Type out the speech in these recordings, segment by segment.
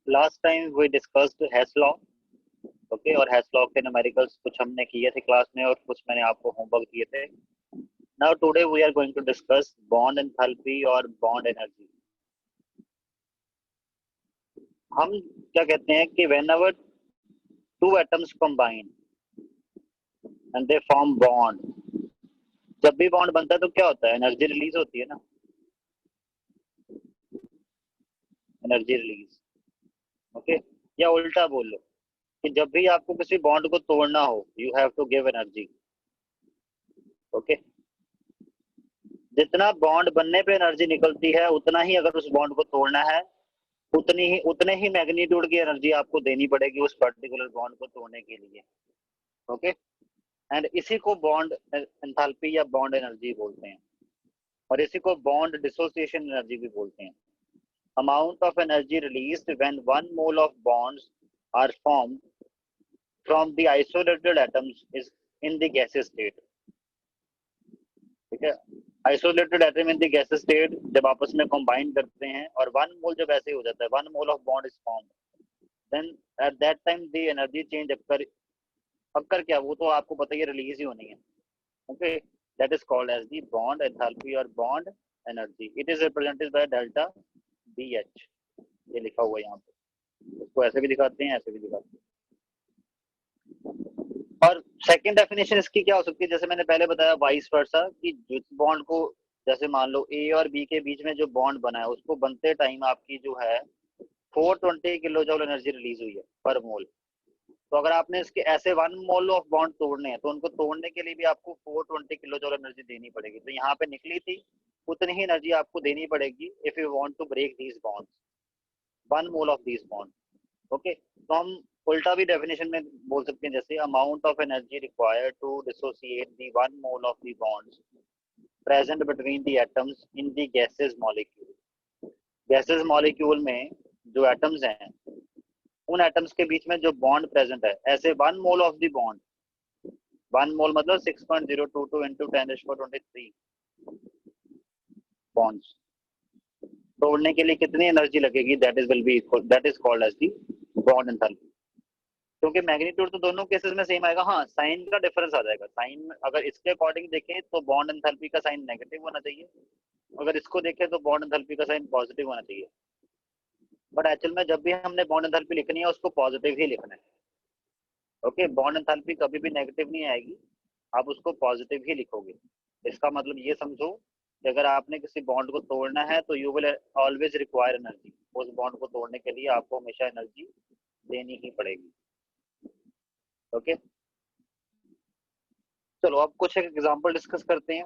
Last time we discussed Hess law, okay, और Hess law के numericals कुछ हमने किए थे क्लास में और कुछ मैंने आपको होमवर्क दिए थे. Now today we are going to discuss bond enthalpy और बॉन्ड एनर्जी. हम क्या कहते हैं कि whenever two atoms combine and they form bond, जब भी बॉन्ड बनता है तो क्या होता है, एनर्जी रिलीज होती है ना, एनर्जी रिलीज. ओके, या उल्टा बोल लो कि जब भी आपको किसी बॉन्ड को तोड़ना हो you have to give energy. Okay, जितना बॉन्ड बनने पे एनर्जी निकलती है उतना ही अगर उस बॉन्ड को तोड़ना है उतने ही मैग्नीट्यूड की एनर्जी आपको देनी पड़ेगी उस पर्टिकुलर बॉन्ड को तोड़ने के लिए. ओके, एंड इसी को बॉन्ड एंथैल्पी या बॉन्ड एनर्जी बोलते हैं, और इसी को बॉन्ड डिसोसिएशन एनर्जी भी बोलते हैं. Amount of energy released when one mole of bonds are formed from the isolated atoms is in the gaseous state. ठीक है, isolated atom in the gaseous state जब आपस में कंबाइन करते हैं और वन मोल जब ऐसे हो जाता है, one mole of bond is formed, then at that time the energy change occur क्या, वो तो आपको पता ही रिलीज ही होनी है. Okay, that is called as the bond enthalpy और bond energy. It is represented by delta B H. ये लिखा हुआ है यहाँ पे, इसको ऐसे भी दिखाते हैं, ऐसे भी दिखाते हैं. और सेकंड डेफिनेशन इसकी क्या हो सकती है, जैसे मैंने पहले बताया वाइस वर्सा, कि जिस बॉन्ड को, जैसे मान लो ए और बी के बीच में जो बॉन्ड बना है उसको बनते टाइम आपकी जो है 420 किलो जूल एनर्जी रिलीज हुई है पर मोल. तो अगर आपने इसके ऐसे 1 मोल ऑफ बॉन्ड तोड़ने हैं तो उनको तोड़ने के लिए भी आपको 420 किलो जूल एनर्जी देनी पड़ेगी. तो यहाँ पे निकली थी उतनी ही एनर्जी आपको देनी पड़ेगी if you want to break these bonds, 1 mole of these bond. Okay, तो हम उल्टा भी डेफिनेशन में बोल सकते हैं, जैसे amount of energy required to dissociate the 1 mole of the bonds present between the atoms in the gaseous molecule. Gaseous molecule में जो एटम्स हैं उन एटम्स के बीच में जो बॉन्ड प्रेजेंट है, ऐसे 1 मोल ऑफ द बॉन्ड, 1 मोल मतलब 6.022 इंटू 10⁻23 बॉन्ड्स तोड़ने के लिए कितनी एनर्जी लगेगी, that is will be equal, that is called as the bond enthalpy. क्योंकि मैग्नीट्यूड तो दोनों केसेस में सेम आएगा, हाँ साइन का डिफरेंस आ जाएगा. साइन अगर इसके अकॉर्डिंग देखें तो बॉन्ड एंथैल्पी का साइन नेगेटिव होना चाहिए, अगर इसको देखें तो बॉन्ड एंथैल्पी का साइन पॉजिटिव होना चाहिए. बट एक्चुअल में जब भी हमने बॉन्ड एंथैल्पी लिखनी है उसको पॉजिटिव ही लिखना है. ओके, बॉन्ड एंथैल्पी कभी भी नेगेटिव नहीं आएगी, आप उसको पॉजिटिव ही लिखोगे. इसका मतलब ये समझो कि अगर आपने किसी बॉन्ड को तोड़ना है तो you will always require energy. उस बॉन्ड को तोड़ने के लिए आपको हमेशा एनर्जी देनी ही पड़ेगी. ओके, चलो अब कुछ एक एग्जांपल डिस्कस करते हैं.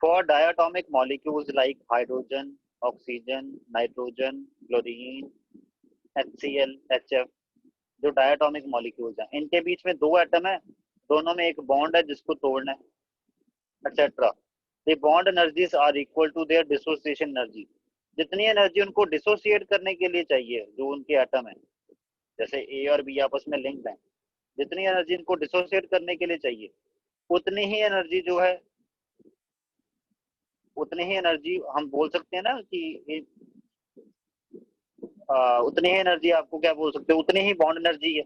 For diatomic molecules like hydrogen, oxygen, nitrogen, chlorine, HCl, HF, जो डायटोमिक मॉलिक्यूल्स हैं इनके बीच में दो एटम है, दोनों में एक बॉन्ड है जिसको तोड़ना है etcetera. The bond energies are equal to their dissociation energy. जितनी एनर्जी उनको डिसोसिएट करने के लिए चाहिए जो उनके एटम है, जैसे ए और बी आपस में लिंक्ड हैं, जितनी एनर्जी इनको डिसोसिएट करने के लिए चाहिए उतनी ही एनर्जी जो है, उतनी ही एनर्जी हम बोल सकते हैं ना कि उतनी ही एनर्जी आपको क्या बोल सकते हैं, उतनी ही बॉन्ड एनर्जी है.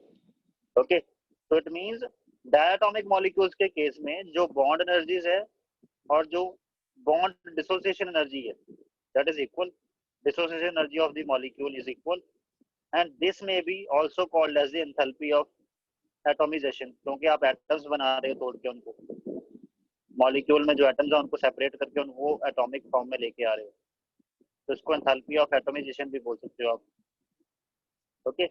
ओके, तो इट मींस डायटोमिक मॉलिक्यूल्स के केस में जो बॉन्ड एनर्जीज है और जो बॉन्ड डिसोसिएशन एनर्जी है that is equal. Dissociation energy of the molecule is equal and this may be also called as the enthalpy of atomization, क्योंकि आप atoms बना रहे हो तोड़ के उनको, मॉलिक्यूल में जो एटम्स है उनको सेपरेट करके उनको एटॉमिक फॉर्म में लेके आ रहे हो, तो इसको एंथैल्पी ऑफ एटोमाइजेशन भी बोल सकते हो आप. ओके,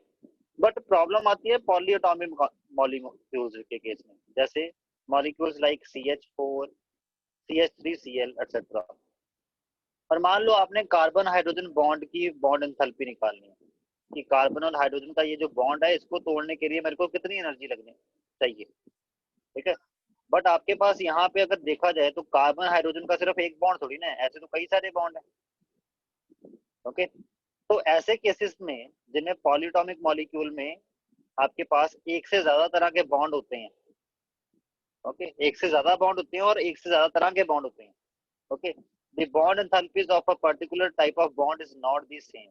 बट प्रॉब्लम आती है पॉलीएटॉमिक मॉलिक्यूल्स के केस में, जैसे molecules like CH4, CH3Cl etcetera. और मान लो आपने कार्बन हाइड्रोजन बॉन्ड की बॉन्ड एंथैल्पी निकालनी है कि कार्बन और हाइड्रोजन का ये जो बॉन्ड है इसको तोड़ने के लिए मेरे को कितनी एनर्जी लगनी चाहिए. ठीक है, बट आपके पास यहाँ पे अगर देखा जाए तो कार्बन हाइड्रोजन का सिर्फ एक बॉन्ड थोड़ी ना है, ऐसे तो कई सारे बॉन्ड है. ओके, तो ऐसे केसेस में जिनमें पॉलीटॉमिक मॉलिक्यूल में आपके पास एक से ज्यादा तरह के बॉन्ड होते हैं. ओके, एक से ज्यादा बॉन्ड होते हैं और एक से ज्यादा तरह के बॉन्ड होते हैं. Okay, the bond enthalpies of a particular type of bond is not the same.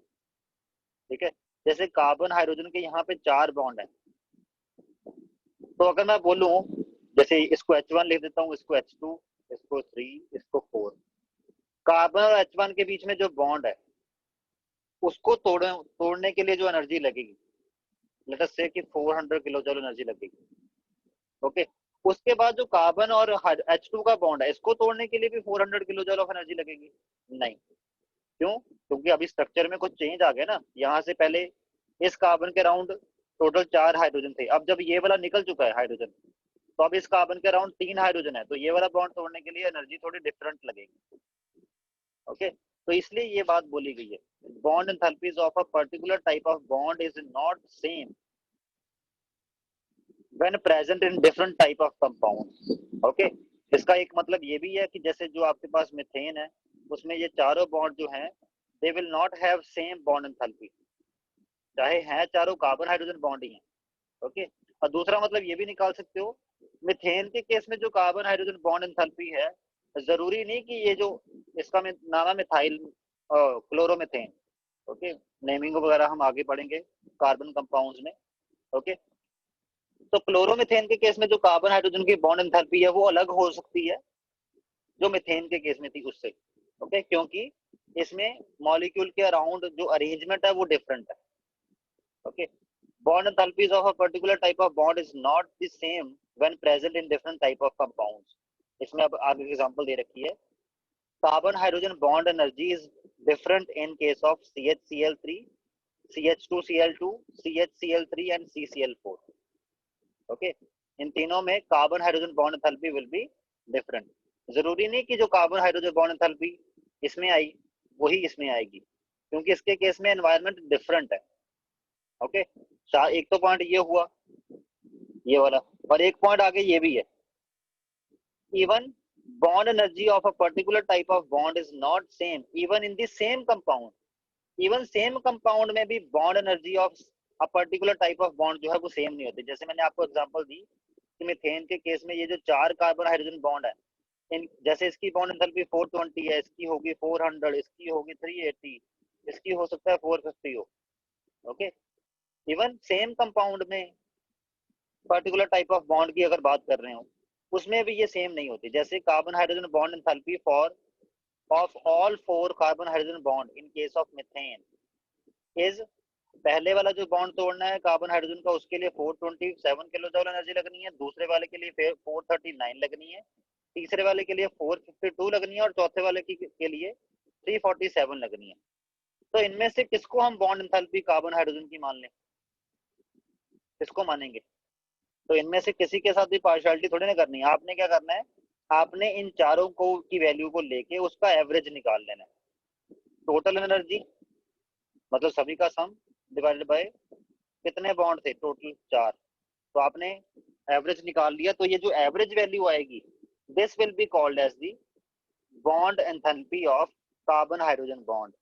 ठीक है। जैसे कार्बन हाइड्रोजन के यहाँ पे 4 बॉन्ड है, तो अगर मैं बोलूं जैसे इसको H1 लिख देता हूँ, इसको H2, इसको 3, इसको 4, कार्बन और H1 के बीच में जो बॉन्ड है उसको तोड़ने के लिए जो एनर्जी लगेगी, लेट अस से कि 400 किलो जूल एनर्जी लगेगी। ओके, उसके बाद जो कार्बन और H2 का बॉन्ड है इसको तोड़ने के लिए भी 400 किलो जूल ऑफ एनर्जी लगेगी? नहीं। क्यों? क्योंकि अभी स्ट्रक्चर में कुछ चेंज आ गया ना, यहाँ से पहले इस कार्बन के अराउंड टोटल 4 हाइड्रोजन थे, अब जब ये वाला निकल चुका है हाइड्रोजन, तो अब इस कार्बन के अराउंड 3 हाइड्रोजन है, तो ये वाला बॉन्ड तोड़ने के लिए एनर्जी थोड़ी डिफरेंट लगेगी। ओके, तो इसलिए ये बात बोली गई है, bond enthalpies of a particular type of bond is not same when present in different type of compound. Okay, इसका एक मतलब ये भी है कि जैसे जो आपके पास मीथेन है उसमें ये चारों बॉन्ड जो हैं they will not have same bond enthalpy, चाहे हैं चारों कार्बन हाइड्रोजन बॉन्ड ही हैं। ओके, और दूसरा मतलब ये भी निकाल सकते हो, मीथेन के केस में जो कार्बन हाइड्रोजन बॉन्ड एंथैल्पी है, जरूरी नहीं कि ये जो इसका नाम है मिथाइल क्लोरोमीथेन। ओके, नेमिंग वगैरह हम आगे पढ़ेंगे कार्बन कंपाउंड्स में। ओके, तो क्लोरोमीथेन के केस में जो कार्बन हाइड्रोजन की बॉन्ड एंथैल्पी है वो अलग हो सकती है जो मीथेन के केस में थी उससे। ओके, क्योंकि इसमें मॉलिक्यूल के अराउंड जो अरेंजमेंट है वो डिफरेंट है। Okay, bond enthalpies of a particular type of bond is not the same when present in different type of compounds। इसमें अब आगे एग्जांपल दे रखी है, carbon hydrogen bond energy is different in case of CHCl3, CH2Cl2, CHCl3 and CCl4। Okay, इन तीनों में carbon hydrogen bond enthalpy will be different. जरूरी नहीं कि जो कार्बन हाइड्रोजन बॉन्ड एंथैल्पी इसमें आई वही इसमें आएगी, क्योंकि इसके केस में एनवायरनमेंट डिफरेंट है। ओके, एक तो पॉइंट ये हुआ ये वाला, और एक पॉइंट आगे ये भी है, even bond energy of a particular type of bond is not same even in the same compound. Even same compound में भी bond energy of a particular type of bond जो है वो सेम नहीं होती। जैसे मैंने आपको एग्जांपल दी कि मीथेन के केस में ये जो 4 कार्बन हाइड्रोजन बॉन्ड है, इन जैसे इसकी बॉन्ड एंथैल्पी 420 है, इसकी होगी 400, इसकी होगी 380, इसकी हो सकता है 450 हो। ओके, इवन सेम कंपाउंड में पर्टिकुलर टाइप ऑफ बॉन्ड की अगर बात कर रहे हो उसमें भी ये सेम नहीं होती। जैसे carbon hydrogen bond enthalpy for of all 4 carbon hydrogen bond in case of methane is, पहले वाला जो बॉन्ड तोड़ना है कार्बन हाइड्रोजन का उसके लिए 427 किलो जूल एनर्जी लगनी है, दूसरे वाले के लिए 439 लगनी है, तीसरे वाले के लिए 452 लगनी है, और चौथे वाले के लिए 347 लगनी है। तो इनमें से किसको हम बॉन्ड एंथैल्पी कार्बन हाइड्रोजन की मान लें, किसको मानेंगे? तो इनमें से किसी के साथ भी पार्शियलिटी थोड़ी ना करनी है, आपने क्या करना है, आपने इन चारों को की वैल्यू को लेके उसका एवरेज निकाल लेना है। टोटल एनर्जी मतलब सभी का सम डिवाइडेड बाय कितने बॉन्ड थे, टोटल 4, तो आपने एवरेज निकाल लिया, तो ये जो एवरेज वैल्यू आएगी this will be called as the bond enthalpy of carbon hydrogen bond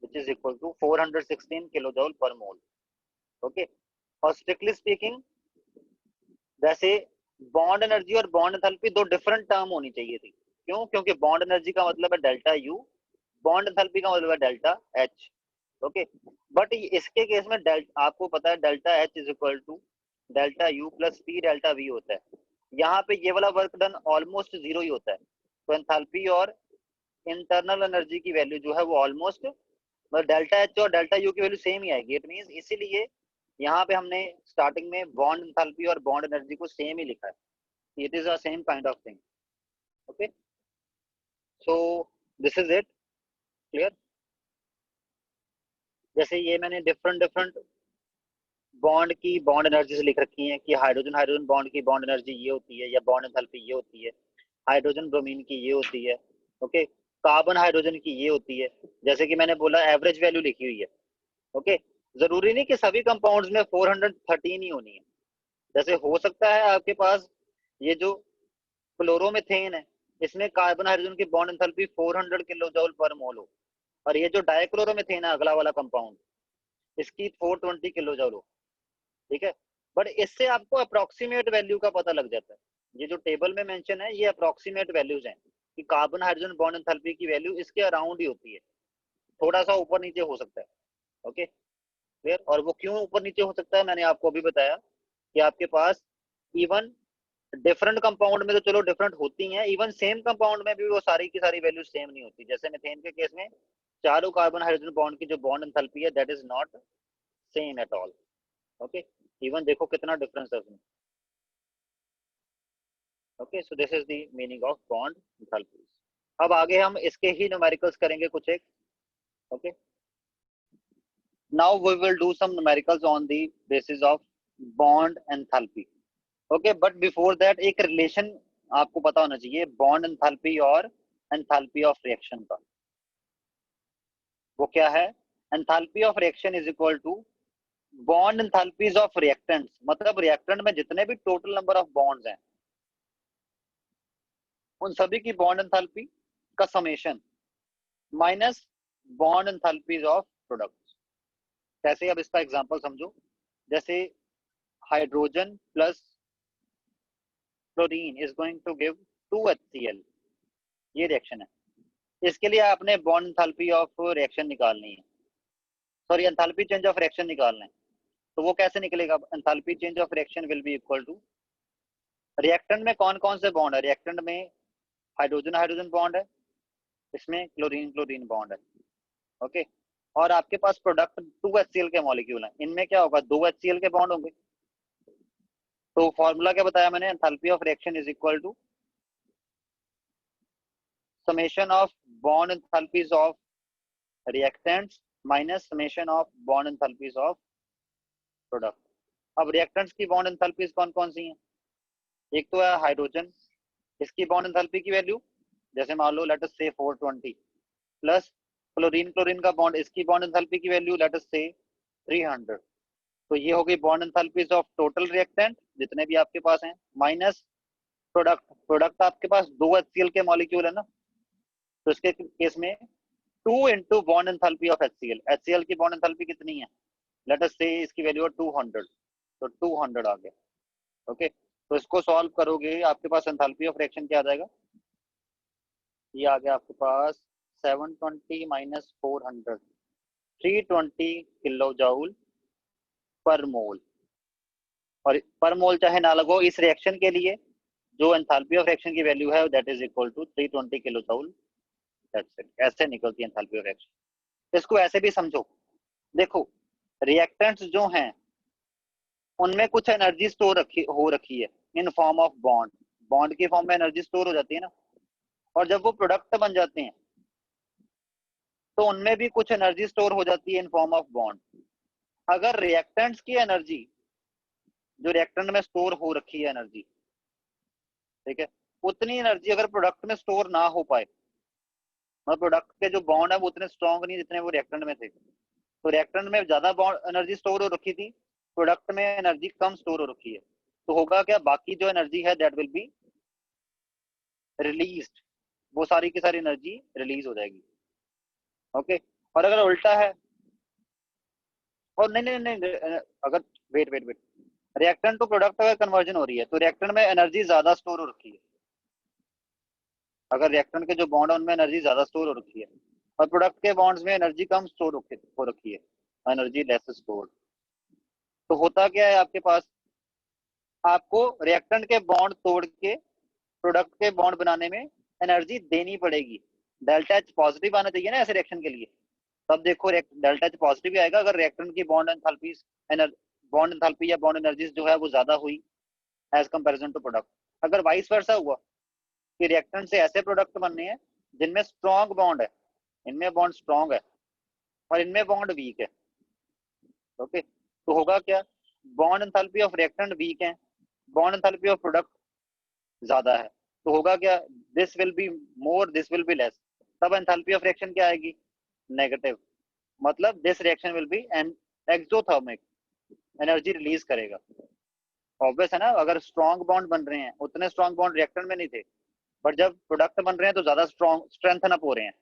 which is equal to 416 kilojoule per mole. Okay, और स्ट्रिक्टली स्पीकिंग वैसे बॉन्ड एनर्जी और बॉन्ड एंथैल्पी दो डिफरेंट टर्म होनी चाहिए थी। क्यों? क्योंकि बॉन्ड एनर्जी का मतलब है डेल्टा यू, बॉन्ड एंथैल्पी का मतलब है डेल्टा एच। ओके, बट इसके केस में आपको पता है delta H is equal to delta U plus P delta V होता है। यहाँ पे ये वाला वर्क डन ऑलमोस्ट जीरो ही होता है, तो एंथैल्पी और इंटरनल एनर्जी की वैल्यू जो है वो ऑलमोस्ट डेल्टा एच और डेल्टा यू की वैल्यू सेम ही आएगी। इट मींस इसीलिए यहाँ पे हमने स्टार्टिंग में बॉन्ड एंथैल्पी और बॉन्ड एनर्जी को सेम ही लिखा है, it is a same kind of thing. Okay, so this is it, clear? जैसे ये मैंने डिफरेंट डिफरेंट बॉन्ड की बॉन्ड एनर्जीज लिख रखी हैं कि हाइड्रोजन हाइड्रोजन बॉन्ड की बॉन्ड एनर्जी ये होती है या बॉन्ड एंथैल्पी ये होती है, हाइड्रोजन ब्रोमीन की ये होती है, ओके, कार्बन हाइड्रोजन की ये होती है। जैसे कि मैंने बोला एवरेज वैल्यू लिखी हुई है। ओके, जरूरी नहीं कि सभी कंपाउंड्स में 413 ही होनी है। जैसे हो सकता है आपके पास ये जो क्लोरोमीथेन है इसमें कार्बन हाइड्रोजन की bond enthalpy 400 kilo joule per mole हो, और ये जो डाइक्लोरोमीथेन है अगला वाला कंपाउंड इसकी 420 किलो जूल हो। ठीक है, बट इससे आपको अप्रोक्सीमेट वैल्यू का पता लग जाता है। ये जो टेबल में मेंशन है ये अप्रोक्सीमेट वैल्यूज हैं कि कार्बन हाइड्रोजन बॉन्ड एंथैल्पी की वैल्यू इसके अराउंड ही होती है, थोड़ा सा ऊपर नीचे हो सकता है। Okay clear. और वो क्यों ऊपर नीचे हो सकता है, मैंने आपको अभी बताया कि आपके पास इवन डिफरेंट कंपाउंड में तो चलो डिफरेंट होती हैं, इवन सेम कंपाउंड में भी वो सारी की सारी वैल्यू सेम नहीं होती। जैसे मीथेन के केस में चारों कार्बन हाइड्रोजन बॉन्ड की जो बॉन्ड एंथैल्पी है that is not same at all. Okay even देखो कितना डिफरेंस है उसमें। Okay so this is the meaning of bond enthalpies. अब आगे हम इसके ही न्यूमेरिकल्स करेंगे कुछ एक। Okay now we will do some numericals on the basis of bond enthalpy. Okay but before that एक रिलेशन आपको पता होना चाहिए बॉन्ड एंथैल्पी और एंथैल्पी ऑफ रिएक्शन का। वो क्या है, enthalpy of reaction is equal to bond enthalpies of reactants, मतलब रिएक्टेंट में जितने भी टोटल नंबर ऑफ बॉन्ड्स हैं उन सभी की बॉन्ड एंथैल्पी का summation minus bond enthalpies of products. कैसे, अब इसका एग्जांपल समझो। जैसे hydrogen plus chlorine is going to give 2HCl, ये रिएक्शन है। इसके लिए आपने बॉन्ड एंथैल्पी ऑफ रिएक्शन निकालनी है, sorry enthalpy change of reaction निकालना है। तो वो कैसे निकलेगा, enthalpy change of reaction will be equal to, reactant में कौन कौन से बॉन्ड है, रिएक्टेंट में हाइड्रोजन हाइड्रोजन बॉन्ड है, इसमें क्लोरीन क्लोरीन बॉन्ड है। ओके और आपके पास प्रोडक्ट 2HCl के मॉलिक्यूल हैं, इनमें क्या होगा 2HCl के बॉन्ड होंगे। तो फॉर्मूला क्या बताया मैंने, enthalpy of reaction is equal to summation of bond enthalpies of reactants minus summation of bond enthalpies of product. अब रिएक्टेंट्स की बॉन्ड एंथैल्पीज कौन कौन सी हैं, एक तो है हाइड्रोजन, इसकी बॉन्ड एंथैल्पी की वैल्यू जैसे मान लो लेट अस से 420 प्लस क्लोरीन क्लोरीन का बॉन्ड, इसकी बॉन्ड एंथैल्पी की वैल्यू लेट अस से 300। तो ये हो गई bond enthalpies of total reactant जितने भी आपके पास हैं माइनस प्रोडक्ट, प्रोडक्ट आपके पास 2HCl के मॉलिक्यूल है ना, तो इसके केस में 2 into bond enthalpy of HCl, HCl की बॉन्ड एंथैल्पी कितनी है, लेट अस से इसकी वैल्यू है 200, तो 200 आ गया। ओके तो इसको सॉल्व करोगे आपके पास एंथैल्पी ऑफ रिएक्शन क्या आ जाएगा, ये आ गया आपके पास 720 माइनस 400, 320 किलो जूल पर मोल। और पर मोल चाहे ना लगो, इस रिएक्शन के लिए जो एंथैल्पी ऑफ रिएक्शन की वैल्यू है that is equal to 320 kilo joule, that's it. ऐसे निकलती है एंथैल्पी ऑफ रिएक्शन। इसको ऐसे भी समझो, देखो रिएक्टेंट्स जो हैं उनमें कुछ एनर्जी स्टोर हो रखी है in form of bond, bond की फॉर्म में एनर्जी स्टोर हो जाती है ना, और जब वो प्रोडक्ट बन जाते हैं तो उनमें भी कुछ एनर्जी स्टोर हो जाती है इन फॉर्म ऑफ बॉन्ड। अगर रिएक्टेंट्स की एनर्जी जो रिएक्टेंट में स्टोर हो रखी है एनर्जी, ठीक है, उतनी एनर्जी अगर प्रोडक्ट में स्टोर ना हो पाए, मतलब प्रोडक्ट के जो बॉन्ड है वो उतने स्ट्रॉन्ग नहीं जितने वो रिएक्टेंट में थे, तो रिएक्टेंट में ज्यादा बॉन्ड एनर्जी स्टोर हो रखी थी, प्रोडक्ट में एनर्जी कम स्टोर हो रखी है, तो होगा क्या, बाकी जो एनर्जी है दैट विल बी रिलीज्ड, वो सारी की सारी एनर्जी रिलीज हो जाएगी। ओके और अगर उल्टा है, और नहीं नहीं नहीं नहीं, अगर wait wait wait, reactant to product अगर कन्वर्जन हो रही है तो रिएक्टेंट में एनर्जी ज्यादा स्टोर हो रखी है, अगर रिएक्टेंट के जो बॉन्ड है उनमें एनर्जी ज्यादा स्टोर हो रखी है और प्रोडक्ट के बॉन्ड्स में एनर्जी कम स्टोर हो रखी है, एनर्जी लेस स्टोर। तो होता क्या है आपके पास, आपको रिएक्टेंट के बॉन्ड तोड़ के प्रोडक्ट के बॉन्ड बनाने में एनर्जी देनी पड़ेगी। डेल्टा एच पॉजिटिव आना चाहिए ना ऐसे रिएक्शन के लिए, तब देखो डेल्टा एच पॉजिटिव ही आएगा अगर रिएक्टेंट की बॉन्ड एंथैल्पी बॉन्ड एंथैल्पी या बॉन्ड एनर्जी जो है वो ज्यादा हुई एज कंपैरिजन टू प्रोडक्ट। अगर वाइस वर्सा हुआ कि रिएक्टेंट से ऐसे प्रोडक्ट बनने हैं जिनमें स्ट्रॉन्ग बॉन्ड है, इनमें बॉन्ड स्ट्रॉन्ग है और इनमें बॉन्ड वीक है, ओके तो होगा क्या, bond enthalpy of reactant weak है, बॉन्ड एंथैल्पी ऑफ प्रोडक्ट ज्यादा है, तो होगा क्या, this will be more this will be less, तब एंथैल्पी ऑफ रिएक्शन क्या आएगी, नेगेटिव, मतलब this reaction will be an exothermic, energy release करेगा। ऑब्वियस है ना, अगर स्ट्रॉन्ग बॉन्ड बन रहे हैं, उतने स्ट्रॉन्ग बॉन्ड रिएक्टेंट में नहीं थे, बट जब प्रोडक्ट बन रहे हैं तो ज्यादा स्ट्रॉन्ग स्ट्रेंथन अप हो रहे हैं,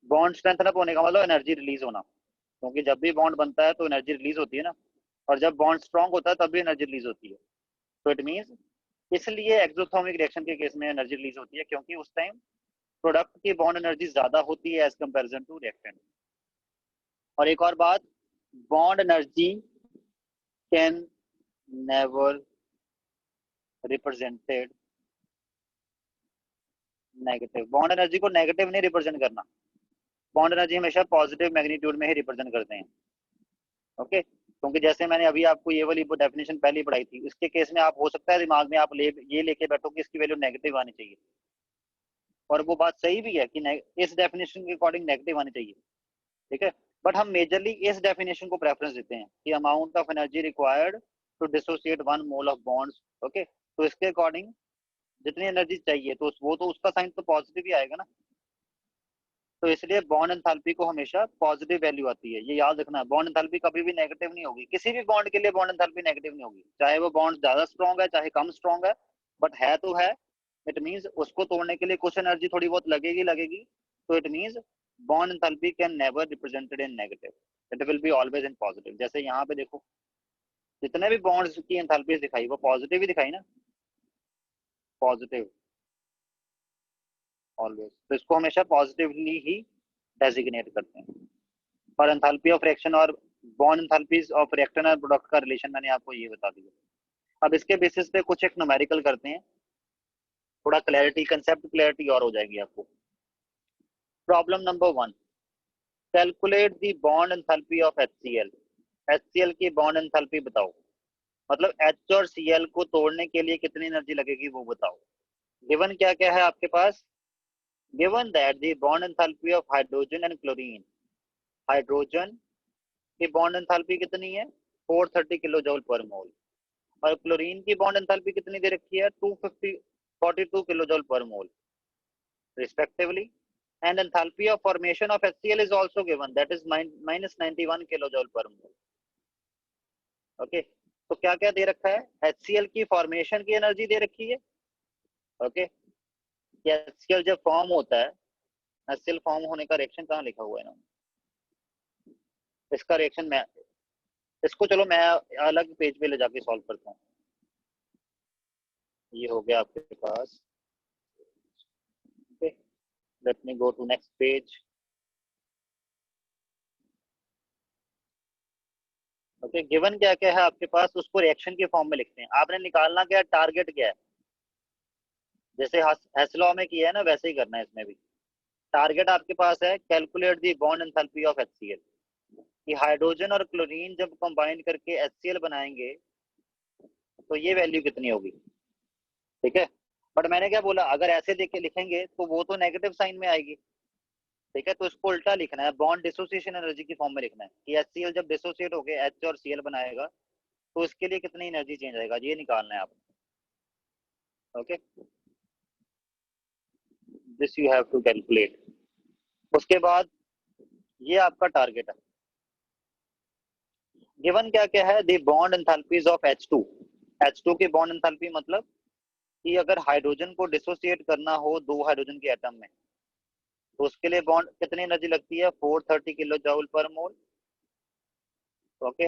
बॉन्ड स्ट्रेंथन अप होने का मतलब एनर्जी रिलीज होना, क्योंकि जब भी बॉन्ड बनता है तो एनर्जी रिलीज होती है ना, और जब बॉन्ड स्ट्रॉन्ग होता है तब भी एनर्जी रिलीज होती है। तो इट मीन्स इसलिए एक्सोथर्मिक रिएक्शन के केस में एनर्जी रिलीज होती है क्योंकि उस टाइम प्रोडक्ट की बॉन्ड एनर्जी ज्यादा होती है एज कंपेरिजन टू रिएक्टेंट। और एक और बात, bond energy can never represented negative, bond energy को नेगेटिव नहीं रिप्रेजेंट करना, बॉन्ड एनर्जी हमेशा पॉजिटिव मैग्नीट्यूड में ही रिप्रेजेंट करते हैं। ओके, क्योंकि जैसे मैंने अभी आपको ये वाली डेफिनेशन पहले पढ़ाई थी, इसके केस में आप हो सकता है दिमाग में आप ये लेके बैठो कि इसकी वैल्यू नेगेटिव आनी चाहिए, और वो बात सही भी है कि इस डेफिनेशन के अकॉर्डिंग नेगेटिव आनी चाहिए, ठीक है। बट हम मेजरली इस डेफिनेशन को प्रेफरेंस देते हैं कि amount of energy required to dissociate 1 mole of bonds. Okay, तो इसके अकॉर्डिंग जितनी एनर्जी चाहिए तो वो तो उसका साइन तो पॉजिटिव ही आएगा ना, तो इसलिए बॉन्ड एंथैल्पी को हमेशा पॉजिटिव वैल्यू आती है, ये याद रखना है। बॉन्ड एंथैल्पी कभी भी नेगेटिव नहीं होगी, किसी भी बॉन्ड के लिए बॉन्ड एंथैल्पी नेगेटिव नहीं होगी, चाहे वो बॉन्ड ज्यादा स्ट्रॉन्ग है चाहे कम स्ट्रॉन्ग है, बट है तो है। इट मींस उसको तोड़ने के लिए कुछ एनर्जी थोड़ी बहुत लगेगी, तो it means bond enthalpy can never represented in negative, it will be always in positive. जैसे यहाँ पे देखो जितने भी बॉन्ड्स की एंथैल्पी दिखाई वो पॉजिटिव ही दिखाई ना, पॉजिटिव ऑलवेज, तो इसको हमेशा पॉजिटिवली ही डेजिग्नेट करते हैं। और एंथैल्पी ऑफ रिएक्शन और बॉन्ड एंथैल्पीज ऑफ रिएक्टेंट और प्रोडक्ट का रिलेशन मैंने आपको ये बता दिया। अब इसके बेसिस पे कुछ एक न्यूमेरिकल करते हैं, थोड़ा क्लैरिटी, कंसेप्ट क्लैरिटी और हो जाएगी आपको। Problem number 1, calculate the bond enthalpy of HCl। HCl की बॉन्ड एंथैल्पी बताओ, मतलब H और Cl को तोड़ने के लिए कितनी एनर्जी लगेगी वो बताओ। गिवन क्या क्या है आपके पास, given that the bond enthalpy of hydrogen and chlorine, hydrogen की बॉन्ड एंथैल्पी कितनी है 430 किलो जूल पर मोल, और क्लोरीन की बॉन्ड एंथैल्पी कितनी दे रखी है 42 kilo joule per mole respectively, and enthalpy of formation of HCl is also given, that is minus 91 kilojoule per mole। Okay, तो क्या क्या दे रखा है, HCl की फॉर्मेशन की एनर्जी दे रखी है। ओके, HCl जब फॉर्म होता है, HCl फॉर्म होने का रिएक्शन कहाँ लिखा हुआ है ना, इसका रिएक्शन मैं इसको चलो मैं अलग पेज पे ले जाके सॉल्व करता हूँ। ये हो गया आपके पास। Okay, let me go to next page. Okay, given क्या क्या है आपके पास, उसको रिएक्शन के फॉर्म में लिखते हैं। आपने निकालना क्या है, टारगेट क्या है, जैसे हेसलॉ में किया है ना वैसे ही करना है इसमें भी। टारगेट आपके पास है calculate the bond enthalpy of HCl, कि हाइड्रोजन और क्लोरीन जब कंबाइन करके HCl बनाएंगे तो ये वैल्यू कितनी होगी, ठीक है। बट मैंने क्या बोला, अगर ऐसे देख के लिखेंगे तो वो तो नेगेटिव साइन में आएगी, ठीक है। तो इसको उल्टा लिखना है, बॉन्ड डिसोसिएशन एनर्जी की फॉर्म में लिखना है कि HCl जब डिसोसिएट होके H और Cl बनाएगा तो इसके लिए कितनी एनर्जी चेंज आएगा, ये निकालना है आपको। Okay, this you have to calculate. उसके बाद ये आपका टारगेट है। गिवन क्या क्या है, दी bond enthalpies of H2। H2 की बॉन्ड एंथैल्पी मतलब कि अगर हाइड्रोजन को डिसोसिएट करना हो दो हाइड्रोजन के एटम में तो उसके लिए बॉन्ड कितनी एनर्जी लगती है 430 kilo joule per mole. Okay,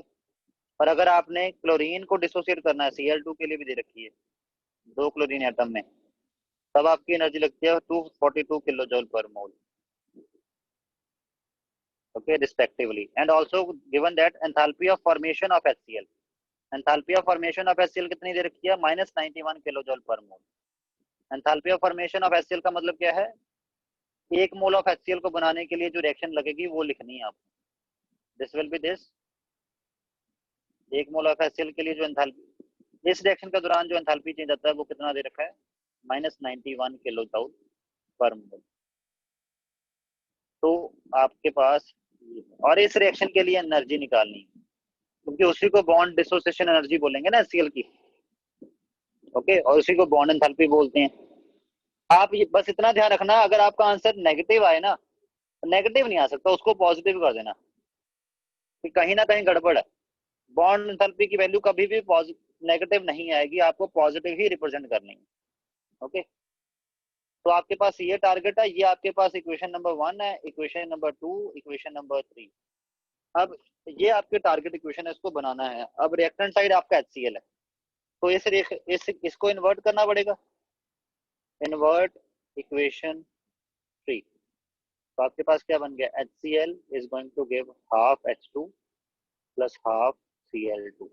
और अगर आपने क्लोरीन को डिसोसिएट करना है, Cl2 के लिए भी दे रखी है दो क्लोरीन एटम में, तब आपकी एनर्जी लगती है 242 kilo joule per mole. Okay, respectively. And also given that enthalpy of formation of HCl, enthalpy of formation of HCl कितनी दे रखी है minus 91 kilo joule per mole. Enthalpy of formation of HCl का मतलब क्या है, एक मोल ऑफ HCl को बनाने के लिए जो रिएक्शन लगेगी वो लिखनी है आपको, दिस विल बी दिस। एक मोल ऑफ HCl के लिए जो एंथैल्पी इस रिएक्शन के दौरान जो एंथैल्पी चेंज आता है वो कितना दे रखा है minus 91 kilo joule per mole. तो आपके पास, और इस रिएक्शन के लिए एनर्जी निकालनी है क्योंकि उसी को बॉन्ड डिसोसिएशन एनर्जी बोलेंगे ना HCl की। ओके, और उसी को बॉन्ड एंथैल्पी बोलते हैं। आप ये बस इतना ध्यान रखना, अगर आपका आंसर नेगेटिव आए ना, नेगेटिव नहीं आ सकता, उसको पॉजिटिव कर देना कि कहीं ना कहीं गड़बड़ है। बॉन्ड एंथैल्पी की वैल्यू कभी भी नेगेटिव नहीं आएगी, आपको पॉजिटिव ही रिप्रेजेंट करनी है। ओके, तो आपके पास ये टारगेट है, ये आपके पास इक्वेशन नंबर 1 है, इक्वेशन नंबर 2, इक्वेशन नंबर 3। अब ये आपके टारगेट इक्वेशन है, इसको बनाना है। अब रिएक्टेंट साइड आपका HCl है, तो इसको इन्वर्ट करना पड़ेगा, इन्वर्ट इक्वेशन 3। तो आपके पास क्या बन गया, HCl is going to give half H2 plus half Cl2।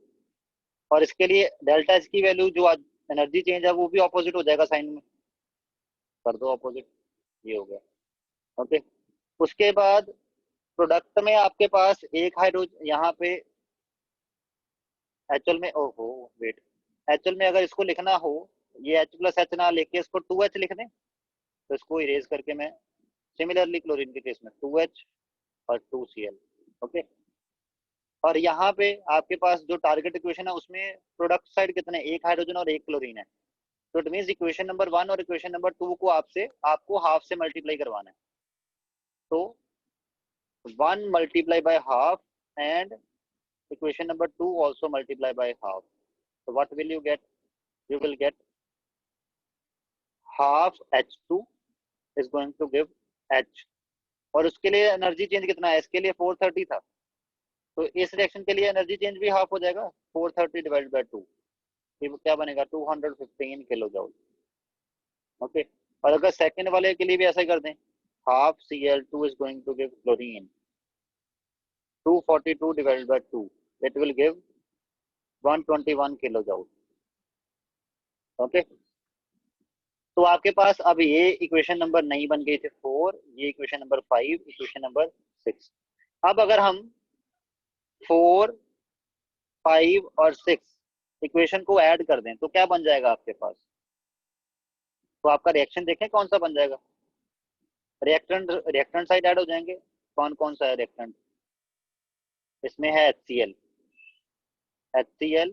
और इसके लिए डेल्टा एच की वैल्यू जो एनर्जी चेंज है वो भी ऑपोजिट हो जाएगा साइन में, कर दो ऑपोजिट, ये हो गया। ओके, उसके बाद प्रोडक्ट में आपके पास एक हाइड्रोजन यहाँ पे एचएल में, ओहो वेट, एचएल में अगर इसको लिखना हो, ये H प्लस एच ना लेके इसको 2H लिख दें, तो इसको इरेज करके मैं सिमिलरली क्लोरीन के केस में 2H और 2Cl। ओके, और यहाँ पे आपके पास जो टारगेट इक्वेशन है उसमें प्रोडक्ट साइड कितने, एक हाइड्रोजन और एक क्लोरीन है, तो इट मीन इक्वेशन नंबर 1 और इक्वेशन नंबर 2 को आपको हाफ से मल्टीप्लाई करवाना है। तो 1 multiply by half and equation number 2 also multiply by half, so what will you get? You will get half H2 is going to give H, और उसके लिए एनर्जी चेंज कितना है, इसके लिए 430 था, तो इस रिएक्शन के लिए एनर्जी चेंज भी हाफ हो जाएगा, 430 डिवाइड बाय 2, ये क्या बनेगा 215 किलो जूल। ओके, और अगर सेकंड वाले के लिए भी ऐसा कर दें, half Cl2 is going to give chlorine, 242 divided by 2, it will give 121 kilo joule. Okay, तो आपके पास अब ये इक्वेशन नंबर नहीं बन गई थी 4, ये इक्वेशन नंबर 5, इक्वेशन नंबर 6। अब अगर हम 4, 5 और 6 इक्वेशन को ऐड कर दें तो क्या बन जाएगा आपके पास, तो आपका रिएक्शन देखें कौन सा बन जाएगा। रिएक्टेंट साइड ऐड हो जाएंगे, कौन कौन सा है रिएक्टेंट, इसमें है HCl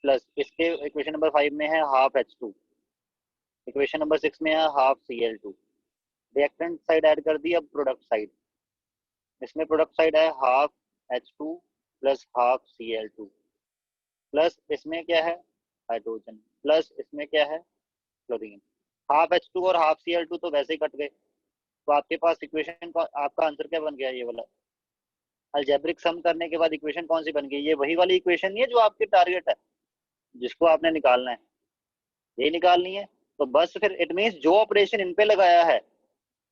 प्लस इसके इक्वेशन नंबर 5 में है हाफ H2, इक्वेशन नंबर 6 में है half Cl2। Reactant side add कर दी, अब प्रोडक्ट साइड, इसमें प्रोडक्ट साइड है half H2 plus half Cl2, plus इसमें क्या है हाइड्रोजन, प्लस इसमें क्या है क्लोरीन। हाफ H2 और हाफ Cl2 तो वैसे ही कट गए, तो आपके पास इक्वेशन का आपका आंसर क्या बन गया, ये वाला। अलजेब्रिक सम करने के बाद इक्वेशन कौन सी बन गई, ये वही वाली इक्वेशन नहीं है जो आपकी टारगेट है, जिसको आपने निकालना है, यही निकालनी है। तो बस फिर इट मीन्स जो ऑपरेशन इन पे लगाया है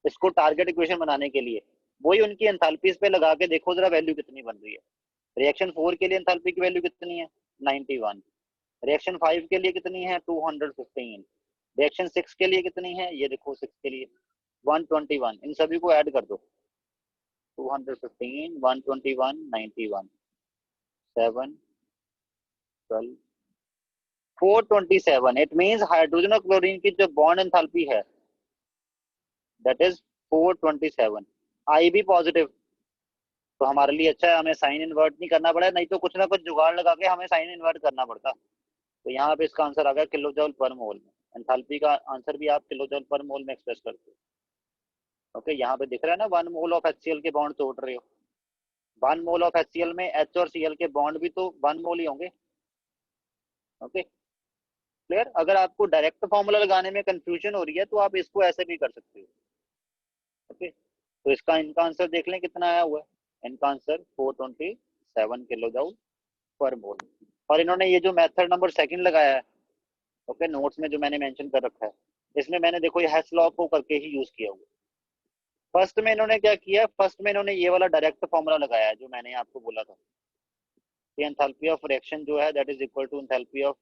इसको टारगेट इक्वेशन बनाने के लिए, वही उनकी एंथैल्पीज पे लगा के देखो जरा वैल्यू कितनी बन रही है। रिएक्शन 4 के लिए एंथैल्पी की वैल्यू कितनी है 91, रिएक्शन 5 के लिए कितनी है 215, रिएक्शन 6 के लिए कितनी है, ये देखो 6 के लिए 121, इन सभी को ऐड कर दो, 215, 121, 91, 7, 12, 427। इट मीन्स हाइड्रोजन और क्लोरीन की जो बॉन्ड एंथैल्पी है दैट इज 427, आई भी पॉजिटिव, तो हमारे लिए अच्छा है, हमें साइन इन्वर्ट नहीं करना पड़ा, नहीं तो कुछ ना कुछ जुगाड़ लगा के हमें साइन इन्वर्ट करना पड़ता। तो यहाँ पे इसका आंसर आ गया किलो जूल पर मोल में, एंथैल्पी का आंसर भी आप किलो जूल पर मोल में एक्सप्रेस करते हो। ओके, यहाँ पे दिख रहा है ना 1 मोल ऑफ HCl के बॉन्ड तोड़ रहे हो, 1 मोल ऑफ HCl में H और Cl के बॉन्ड भी तो 1 मोल ही होंगे। ओके क्लियर, अगर आपको डायरेक्ट फॉर्मूला लगाने में कंफ्यूजन हो रही है तो आप इसको ऐसे भी कर सकते हो। ओके, तो इसका इनका आंसर देख लें कितना आया हुआ है, इनका आंसर 427 किलो जूल पर मोल। और इन्होंने ये जो मेथड नंबर सेकंड लगाया है ओके नोट्स में जो मैंने मेंशन कर रखा है, इसमें मैंने देखो ये हेस लॉ को करके ही यूज किया हुआ। फर्स्ट में इन्होंने क्या किया, फर्स्ट में इन्होंने ये वाला डायरेक्ट फॉर्मूला लगाया है जो मैंने आपको बोला था, एंथैल्पी ऑफ रिएक्शन जो है that is equal to enthalpy of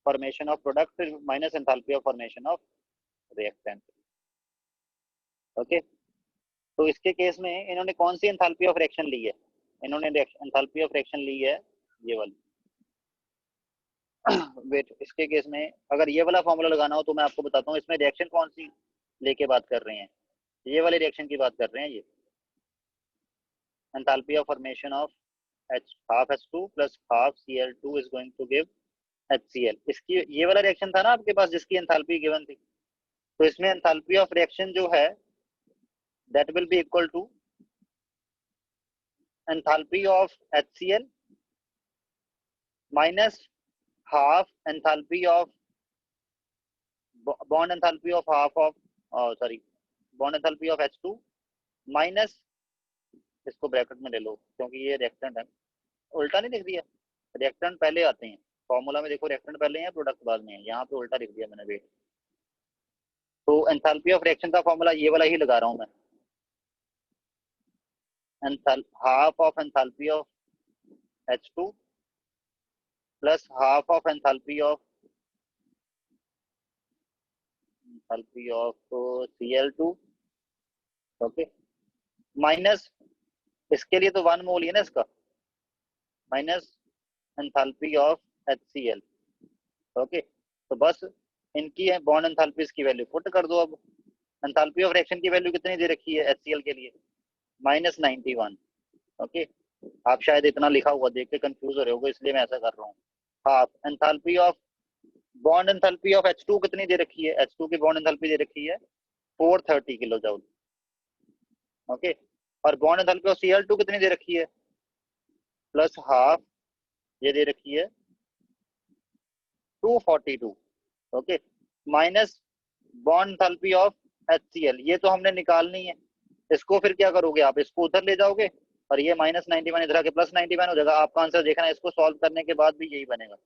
formation of product minus enthalpy of formation of reactant. Okay, तो इसके केस में इन्होंने कौन सी एंथैल्पी ऑफ रिएक्शन ली है, इन्होंने एंथैल्पी ऑफ रिएक्शन ली है ये वाली। वेट, इसके केस में अगर ये वाला फॉर्मूला लगाना हो तो मैं आपको बताता हूँ इसमें रिएक्शन कौन सी लेके बात कर रहे हैं, ये वाले रिएक्शन की बात कर रहे हैं। ये enthalpy of formation of H half H2 plus half Cl2 is going to give HCl, इसकी ये वाला रिएक्शन था ना आपके पास जिसकी एंथैल्पी गिवन थी, तो इसमें एंथैल्पी ऑफ रिएक्शन जो है that will be equal to enthalpy of HCl minus half enthalpy of bond enthalpy of half of sorry bond enthalpy of H2 minus, इसको ब्रैकेट में ले लो क्योंकि ये रिएक्टेंट है, उल्टा नहीं लिख दिया, रिएक्टेंट पहले आते हैं फॉर्मूला में, देखो रिएक्टेंट पहले है प्रोडक्ट बाद में है, यहाँ पे उल्टा लिख दिया मैंने वेट। तो एंथैल्पी ऑफ रिएक्शन का फॉर्मूला ये वाला ही लगा रहा हूँ मैं, half of enthalpy of H2 plus half of enthalpy of Cl2, okay, minus इसके लिए तो 1 मोल ही है ना इसका, minus enthalpy of HCl, okay. तो बस इनकी बॉन्ड एंथैल्पीज की वैल्यू पुट कर दो। अब एंथैल्पी ऑफ रिएक्शन की वैल्यू कितनी दे रखी है HCl के लिए, -91, ओके। आप शायद इतना लिखा हुआ देख के कंफ्यूज हो रहे होगे, इसलिए मैं ऐसा कर रहा हूँ। Half enthalpy of bond enthalpy of H2 कितनी दे रखी है, H2 की बॉन्ड एंथैल्पी दे रखी है 430 किलो जूल, ओके। और बॉन्ड एंथैल्पी ऑफ Cl2 कितनी दे रखी है, प्लस हाफ, ये दे रखी है 242, okay, minus bond enthalpy of HCl, ये तो हमने निकालनी है। इसको फिर क्या करोगे आप, इसको उधर ले जाओगे और ये -91 इधर आके +91 हो जाएगा। आपका आंसर देखना है, इसको सॉल्व करने के बाद भी यही बनेगा,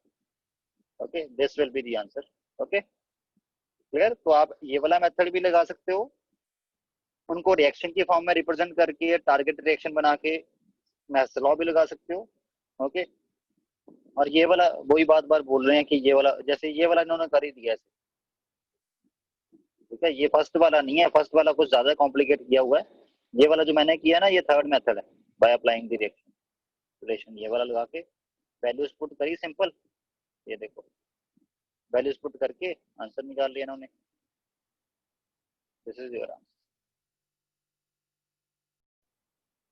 okay. This will be the answer, okay, clear. तो आप ये वाला मेथड भी लगा सकते हो, उनको रिएक्शन की फॉर्म में रिप्रेजेंट करके टारगेट रिएक्शन बना के मैथ्स लॉ भी लगा सकते हो, ओके। और ये वाला वही बात बार बोल रहे हैं कि ये वाला, जैसे ये वाला इन्होंने कर ही दिया है, ठीक है। ये फर्स्ट वाला नहीं है, फर्स्ट वाला कुछ ज्यादा कॉम्प्लिकेट किया हुआ है। ये वाला जो मैंने किया ना, ये थर्ड मेथड है, by applying the reaction relation. ये वाला लगा के वैल्यूज पुट करी, सिंपल, ये देखो वैल्यूज पुट करके आंसर निकाल लिया इन्होंने। This is your answer,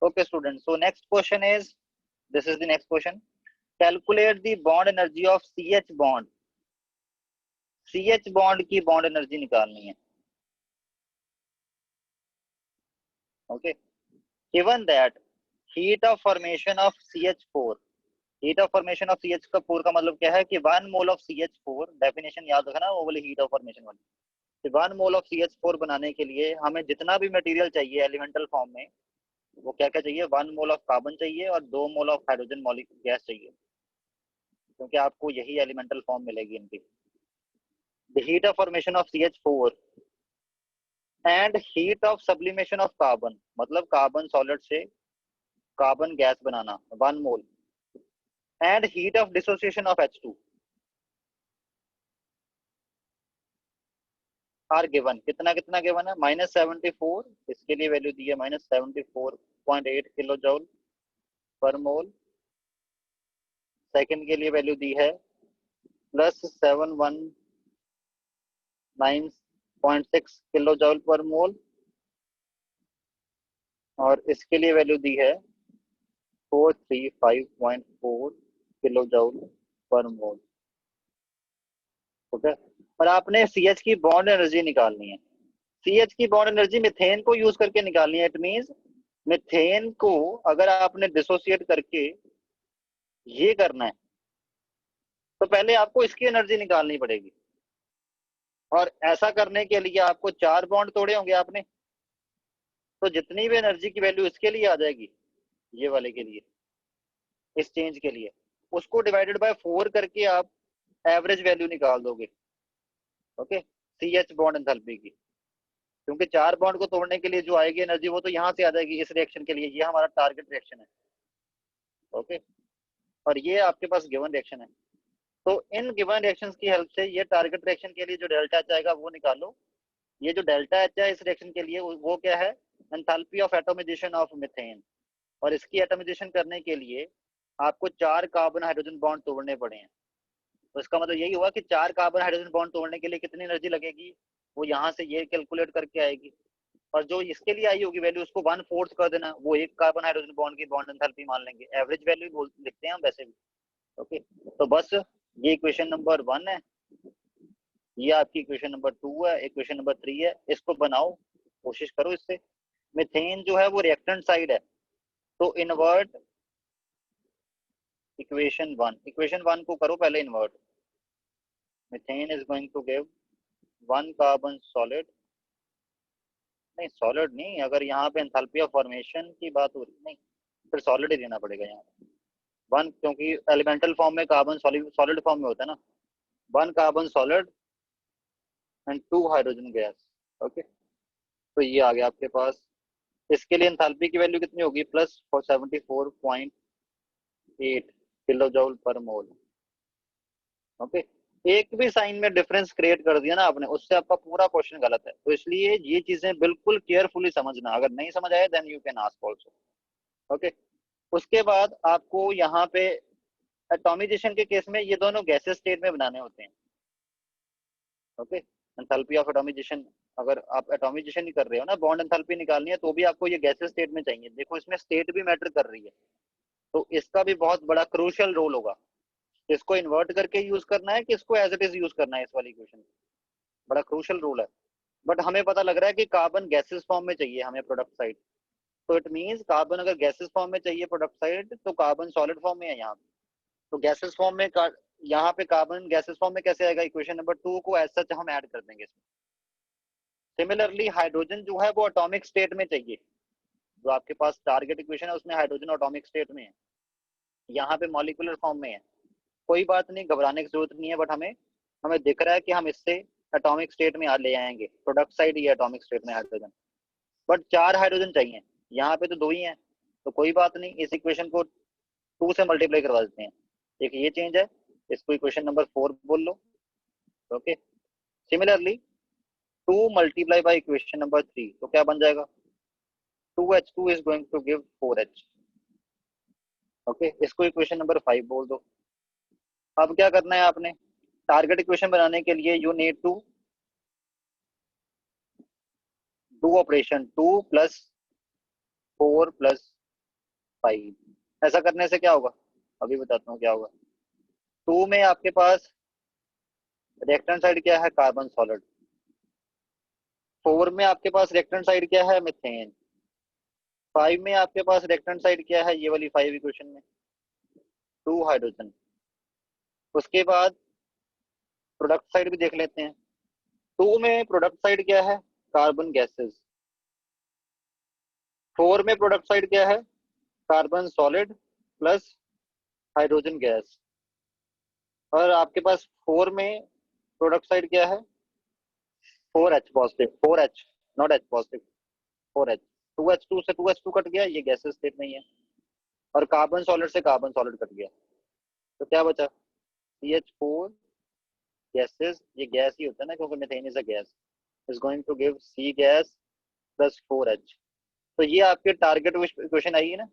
okay students. So next question is, this is the next question, calculate the bond energy of CH bond, CH bond की bond energy निकालनी है, okay। given that heat of formation of CH4, heat of formation of CH4 का मतलब क्या है कि 1 mole of CH4, definition याद रखना वो वाली हीट ऑफ फॉर्मेशन वाली, 1 मोल ऑफ CH4 बनाने के लिए हमें जितना भी मटेरियल चाहिए एलिमेंटल फॉर्म में, वो क्या क्या चाहिए, 1 मोल ऑफ कार्बन चाहिए और 2 mole of hydrogen molecule gas चाहिए, क्योंकि आपको यही एलिमेंटल फॉर्म मिलेगी इनकी। The heat of formation of CH4 and heat of sublimation of carbon, मतलब कार्बन सॉलिड से कार्बन गैस बनाना 1 mole, and heat of dissociation of H2 are given. कितना कितना गिवन है, -74, इसके लिए वैल्यू दी है -74.8 किलो जूल पर मोल। सेकंड के लिए वैल्यू दी है +719.6 किलो जूल पर मोल, और इसके लिए वैल्यू दी है 435.4 kilo joule per mole, okay. और आपने CH की बॉन्ड एनर्जी निकालनी है। CH की बॉन्ड एनर्जी मिथेन को यूज करके निकालनी है। इट मींस मिथेन को अगर आपने डिसोसिएट करके ये करना है, तो पहले आपको इसकी एनर्जी निकालनी पड़ेगी, और ऐसा करने के लिए आपको 4 बॉन्ड तोड़े होंगे आपने, तो जितनी भी एनर्जी की वैल्यू इसके लिए आ जाएगी, ये वाले के लिए, इस चेंज के लिए, उसको डिवाइडेड बाय 4 करके आप एवरेज वैल्यू निकाल दोगे, ओके, CH बॉन्ड एंथैल्पी की। क्योंकि 4 बॉन्ड को तोड़ने के लिए जो आएगी एनर्जी, वो तो यहाँ से आ जाएगी इस रिएक्शन के लिए, ये हमारा टारगेट रिएक्शन है, ओके। और ये आपके पास गिवन रिएक्शन है, तो इन गिवन रिएक्शंस की हेल्प से ये टारगेट रिएक्शन के लिए जो डेल्टा एच आएगा वो निकालो। ये जो डेल्टा एच है इस रिएक्शन के लिए, वो क्या है, enthalpy of atomisation of methane. और इसकी एटोमाइजेशन करने के लिए आपको 4 कार्बन हाइड्रोजन बॉन्ड तोड़ने पड़े हैं। तो इसका मतलब यही हुआ कि 4 कार्बन हाइड्रोजन बॉन्ड तोड़ने के लिए कितनी एनर्जी लगेगी, वो यहाँ से ये कैलकुलेट करके आएगी, और जो इसके लिए आई होगी वैल्यू, उसको 1/4 कर देना, वो एक कार्बन हाइड्रोजन बॉन्ड की बॉन्ड एंथैल्पी मान लेंगे, एवरेज वैल्यू बोल लिखते हैं हम वैसे भी, ओके। तो बस ये इक्वेशन नंबर 1 है, ये आपकी इक्वेशन नंबर 2 है, इक्वेशन नंबर 3 है। इसको बनाओ, कोशिश करो इससे। मिथेन जो है वो रिएक्टेंट साइड है, तो इन्वर्ट इक्वेशन 1 को करो पहले invert. Methane is going to give 1 carbon solid, नहीं सॉलिड नहीं, अगर यहाँ पे एंथैल्पी ऑफ फॉर्मेशन की बात हो रही, नहीं फिर सॉलिड ही देना पड़ेगा यहाँ 1, क्योंकि एलिमेंटल फॉर्म में कार्बन सॉलिड फॉर्म में होता है ना। 1 carbon solid and 2 hydrogen gas, okay. तो ये आ गया आपके पास। इसके लिए एंथैल्पी की वैल्यू कितनी होगी, +74.8 8 kilo joule per mole. Okay, एक भी साइन में डिफरेंस क्रिएट कर दिया ना आपने, उससे आपका पूरा क्वेश्चन गलत है। तो इसलिए ये चीजें बिल्कुल केयरफुली समझना, अगर नहीं समझ आए then you can ask also. Okay, उसके बाद आपको यहाँ पे एटॉमिजेशन के केस में ये दोनों गैसेस स्टेट में बनाने होते हैं। ओके, एंथैल्पी ऑफ एटॉमिजेशन, अगर आप एटॉमिजेशन ही कर रहे हो ना, बॉन्ड एंथैल्पी निकालनी है, तो भी आपको ये गैसेस स्टेट में चाहिए। देखो इसमें स्टेट भी मैटर कर रही है, तो इसका भी बहुत बड़ा क्रूशियल रोल होगा। इसको इन्वर्ट करके यूज करना है कि इसको एज इट इज यूज करना है, इस वाली इक्वेशन, बड़ा क्रूशियल रोल है। बट हमें पता लग रहा है कि कार्बन गैसेस फॉर्म में चाहिए हमें प्रोडक्ट साइड, तो इट मींस कार्बन अगर गैसेस फॉर्म में चाहिए प्रोडक्ट साइड, तो कार्बन सॉलिड फॉर्म में है यहाँ पे। तो गैसेस फॉर्म में यहाँ पे कार्बन गैसेस फॉर्म में कैसे आएगा, इक्वेशन नंबर 2 को एज सच हम ऐड कर देंगे इसमें। सिमिलरली हाइड्रोजन जो है वो एटॉमिक स्टेट में चाहिए, जो आपके पास टारगेट इक्वेशन है उसमें हाइड्रोजन एटॉमिक स्टेट में है, यहाँ पे मॉलिक्यूलर फॉर्म में है। कोई बात नहीं, घबराने की जरूरत नहीं है, बट हमें हमें दिख रहा है कि हम इससे एटॉमिक स्टेट में ले आएंगे, प्रोडक्ट साइड ये एटॉमिक स्टेट में हाइड्रोजन। बट 4 हाइड्रोजन चाहिए, यहाँ पे तो 2 ही हैं, तो कोई बात नहीं, इस इक्वेशन को 2 से मल्टीप्लाई करवा देते हैं। एक ये चेंज है, इसको इक्वेशन नंबर 4 बोल लो। Okay, similarly 2 multiply by equation number 3, तो क्या बन जाएगा, 2H2 is going to give 4H। Okay, इसको इक्वेशन नंबर 5 बोल दो। अब क्या करना है आपने, टारगेट इक्वेशन बनाने के लिए you need to do operation 2 plus 4 plus 5। ऐसा करने से क्या होगा, अभी बताता हूँ क्या होगा। 2 में आपके पास रिएक्टेंट साइड क्या है, कार्बन सॉलिड। 4 में आपके पास रिएक्टेंट साइड क्या है, मीथेन। 5 में आपके पास रिएक्टेंट साइड क्या है, ये वाली 5 इक्वेशन में 2 हाइड्रोजन। उसके बाद प्रोडक्ट साइड भी देख लेते हैं। 2 में प्रोडक्ट साइड क्या है, कार्बन गैसेस। 4 में प्रोडक्ट साइड क्या है, carbon solid plus hydrogen gas. और आपके पास 4 में प्रोडक्ट साइड क्या है, 4H positive, 4H not H positive, 4H। 2H2 से 2H2 कट गया, ये गैसेस स्टेट नहीं है। और कार्बन सॉलिड से कार्बन सॉलिड कट गया, तो क्या बचा, CH4 गैसेस, ये गैस ही होता है ना क्योंकि methane is a gas, is going to give C gas plus 4H। तो ये आपके टारगेट इक्वेशन आई है ना,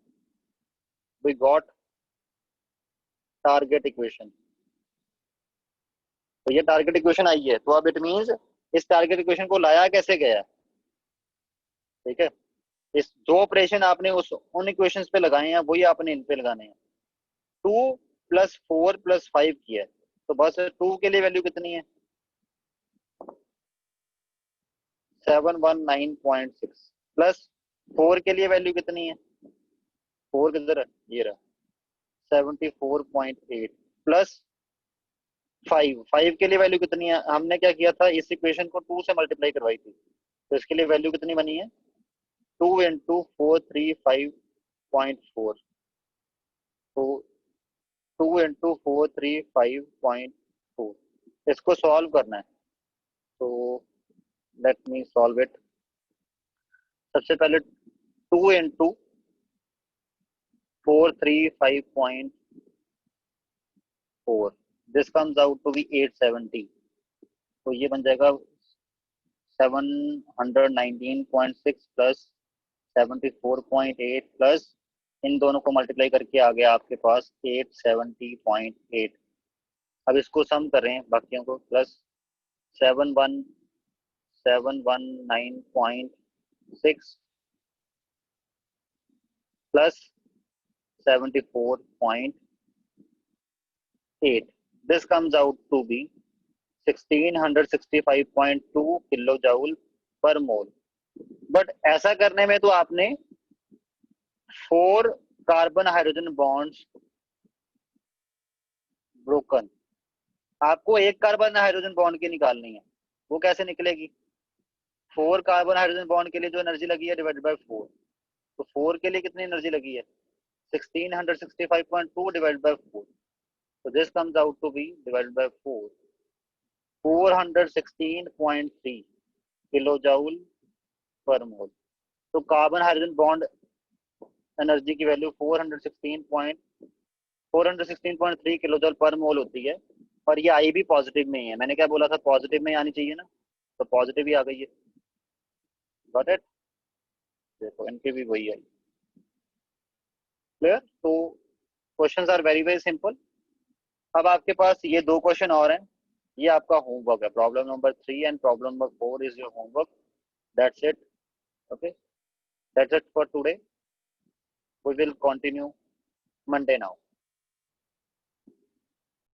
वी गॉट टारगेट इक्वेशन। तो ये टारगेट इक्वेशन आई है, तो अब इट मींस इस टारगेट इक्वेशन को लाया कैसे गया, ठीक है। इस जो ऑपरेशन आपने उस उन इक्वेशंस पे लगाए हैं वही आपने इन पे लगाने हैं। 2 प्लस 4 प्लस 5 किया है, तो बस 2 के लिए वैल्यू कितनी है, 719.6 प्लस 4 के लिए वैल्यू कितनी है, 4 किधर है, ये रहा 74.8 प्लस 5 के लिए वैल्यू कितनी है, हमने क्या किया था, इस इक्वेशन को 2 से मल्टीप्लाई करवाई थी, तो इसके लिए वैल्यू कितनी बनी है, 2 into 435.4, तो 2 into 435.4, इसको सॉल्व करना है। तो लेट मी सॉल्व इट। सबसे पहले 2 into 435.4, this comes out to be 870, तो ये बन जाएगा 719.6 प्लस 74.8 प्लस इन दोनों को मल्टीप्लाई करके आ गया आपके पास 870.8। अब इसको सम करें बाकियों को, plus 719.6 plus 74.8, this comes out to be 1665.2 kilo joule per mole. But ऐसा करने में तो आपने 4 कार्बन हाइड्रोजन बॉन्ड्स ब्रोकन, आपको एक कार्बन हाइड्रोजन बॉन्ड की निकालनी है, वो कैसे निकलेगी, 4 कार्बन हाइड्रोजन बॉन्ड के लिए जो एनर्जी लगी है डिवाइडेड बाय 4, तो 4 के लिए कितनी एनर्जी लगी है, 1665.2 डिवाइडेड बाय 4, तो this comes out to be divided by 4 416.3 kilo joule per mole. तो कार्बन हाइड्रोजन बॉन्ड एनर्जी की वैल्यू 416.3 416.3 किलोजूल पर मोल होती है, और ये आई भी पॉजिटिव में ही है। मैंने क्या बोला था, पॉजिटिव में आनी चाहिए ना, तो पॉजिटिव ही आ गई है। Got it? देखो इनकी भी वही आई। क्लियर? तो questions are very very simple. अब आपके पास ये दो क्वेश्चन और हैं, ये आपका होमवर्क है। Problem number 3 and problem number 4 is your homework. That's it. Okay, that's it for today. We will continue Monday now.